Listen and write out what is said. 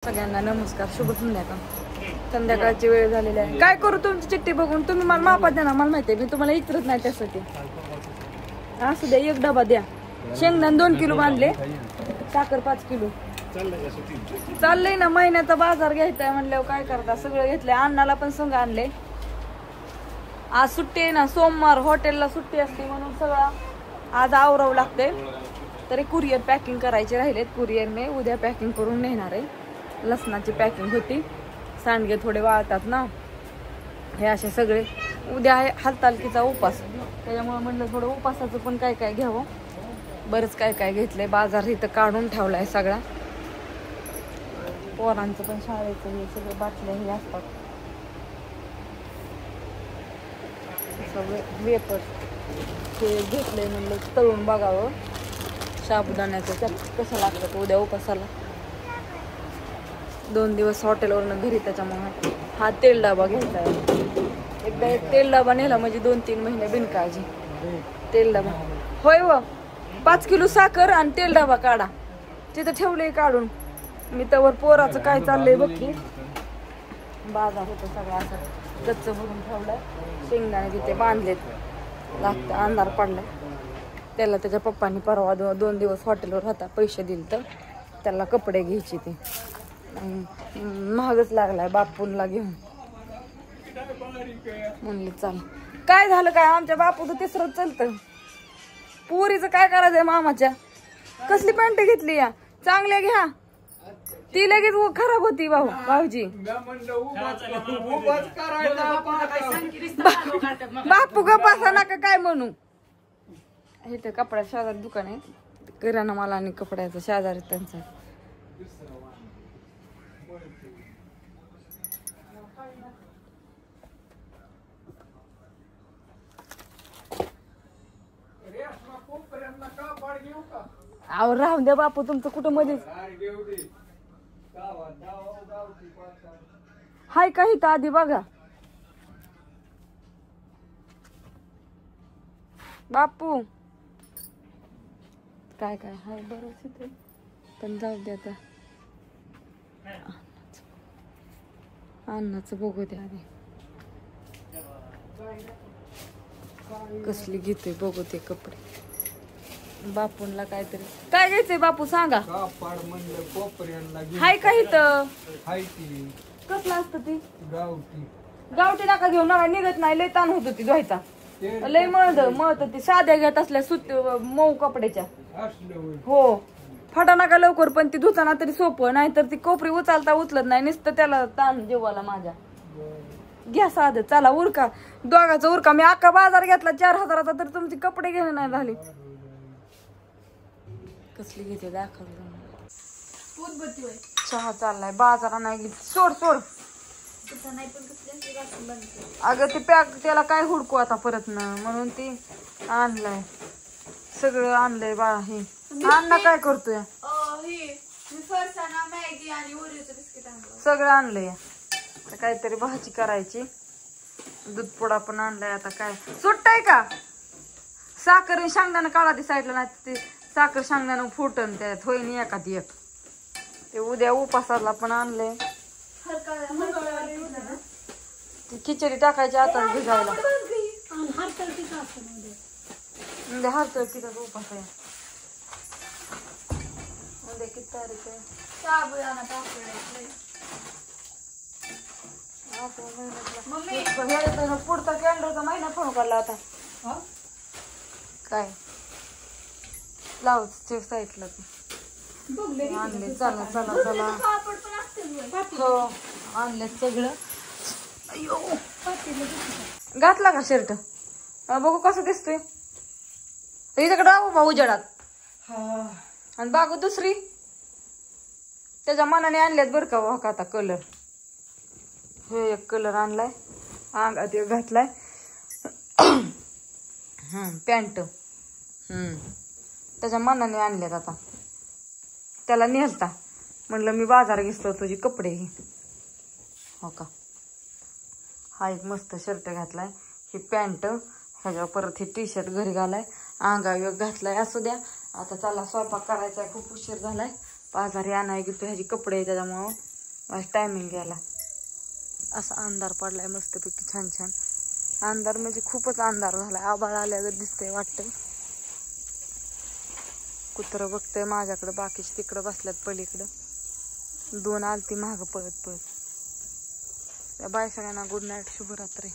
सगळ्यांना नमस्कार, शुभ संध्याकाळ. संध्याकाळची वेळ झालेली आहे. काय करू तुमची चिठ्ठी बघून? तुम्ही मला मापात द्या ना, मला माहिती आहे मी तुम्हाला इतरत नाही त्यासाठी. असू द्या, एक डबा द्या. शेंगदाणे 2 किलो बांधले, साखर 5 किलो. चाललंय ना, महिन्याचा बाजार घ्यायचाय म्हणल्यावर काय करता, सगळं घेतलंय. अण्णाला पण संग आणले. आज सुट्टी आहे ना, सोमवार हॉटेलला सुट्टी असते म्हणून सगळं आज आवरावं लागतंय. तरी कुरिअर पॅकिंग करायचे राहिलेत. कुरिअरने उद्या पॅकिंग करून नेणार आहे. लसणाची पॅकिंग होती, सांडगे थोडे वाळतात ना, हे असे सगळे. उद्या आहे हरतालिकेचा उपास, त्याच्यामुळे म्हटलं थोडं उपासाचं पण काय काय घ्यावं. बरंच काय काय घेतलंय. बाजार इथं काढून ठेवलाय सगळा. पोरांचं पण शाळेचं हे सगळे बाटल्या हे असतात. सगळे वेपर हे घेतलंय, म्हणलं तळून बघावं साबुदाण्याचं कसं लागतं उद्या उपासाला. 2 दिवस हॉटेलवरनं घरी, त्याच्यामुळे हा तेल डबा घ्यायचा आहे. एकदा एक तेल डबा नेला म्हणजे 2-3 महिने बिनकाळजी. तेल डबा होय व 5 किलो साखर आणि तेल डबा काढा. तिथं ठेवलंय काढून मी. तवर पोराचं काय चाललंय बघते. बाजार होतं सगळं असं गच्च भरून ठेवलंय. शेंगदाणे तिथे बांधलेत, लागतं अंधार पडलाय. त्याला त्याच्या पप्पांनी परवा 2 दिवस हॉटेलवर होता, पैसे दिले तर त्याला कपडे घ्यायचे. ते महागच लागलाय बापूंला घेऊन. म्हणले चाल. काय झालं काय, आमच्या बापूचं तिसरं चलतं. पुरीचं काय करायचंय मामाच्या. कसली पॅन्ट घेतली या, चांगल्या घ्या. ती लगेच खराब होती भाऊजी. बापू ग बसा नका काय म्हणू. इथं कपड्या शेजारी दुकान आहे, किराणा माल आणि कपड्याचं शेजारी त्यांचं. अहो राहून द्या बापू, तुमचं कुठं मध्येच हाय काही तर आधी बघा बापू. काय काय हाय बरंच इथे, पण जाऊ द्या आता. अन्नाचं बघू द्या आधी कसली घेते बघू ते कपडे. बापूंला काहीतरी काय घ्यायचंय बापू सांगा. हाय का इथं, कसलं असतं ती गावठी नका घेऊन नका, निघत नाही. लय ताण होत ती धुवायचा, लय मळत ती. साध्या घेत असल्या सुत मऊ कपड्याच्या. हो फाटा नका लवकर, पण ती धुताना तरी सोपं. नाही तर ती कोपरी उचलता उचलत नाही, नुसतं त्याला ताण जीवाला माझ्या. घ्या साधं, चला उरका दोघाचा उरका. मी अख्खा बाजार घेतला 4000चा, तर तुमची कपडे घेणे नाही झाली. कसली घेते दाखव. चहा चाललाय, बाजारा नाही सोड सोड. अगं ते पॅक त्याला काय हुडकू आता परत ना, म्हणून ती आणलाय सगळं. आणलंय बा हे. अण्णा काय करतोय, सगळं आणलंय. काहीतरी भाजी करायची. दूध पुडा पण आणलाय. आता काय सुट्टाय का, साखर शेंगदाणा काढा ती साईडला, नाही ते साखर शेंगदाणा फुटन त्यात होईन एखादी एक. ते उद्या उपासाला पण आणलंय. ती खिचडी टाकायची आता भिजायला. हरतालिकेचा उपास आहे उद्या. किती तारीख आहे, पुढचा कॅलेंडरचा महिना फोन करला आता. काय लाव साईटला आणले. चला चला चला, हो आणले सगळं. घातला का शर्ट, बघू कसं दिसतोय. इकडे राहू भाऊ उजेडात. आणि बागू दुसरी त्याच्या मनाने आणल्यात बरं का. वाका आता कलर, हे एक कलर आणलाय, अंगात एक घातलाय. पॅन्ट त्याच्या मनाने आणल्यात. आता त्याला नेलता, म्हणलं मी बाजार घेतो तुझी कपडे ही. हो का, हा एक मस्त शर्ट घातलाय, ही पॅन्ट, ह्याच्यावर परत हे टी शर्ट घरी घालाय, अंगावर घातलाय. असू द्या, आता चला स्वयंपाक करायचा. खूप उशीर झालाय. बाजारी आणाय गेलो ह्याची कपडे त्याच्यामुळं माझा टायमिंग गेला. असा अंधार पडलाय मस्तपैकी छान छान. अंधार म्हणजे खूपच अंधार झालाय. आभाळ आल्यावर दिसतंय वाटतंय. कुत्रं बघतंय माझ्याकडे, बाकीचे तिकडं बसल्यात पलीकडं. 2 आलती मागं पळत पळत. बाय सगळ्यांना, गुड नाईट, शुभरात्री.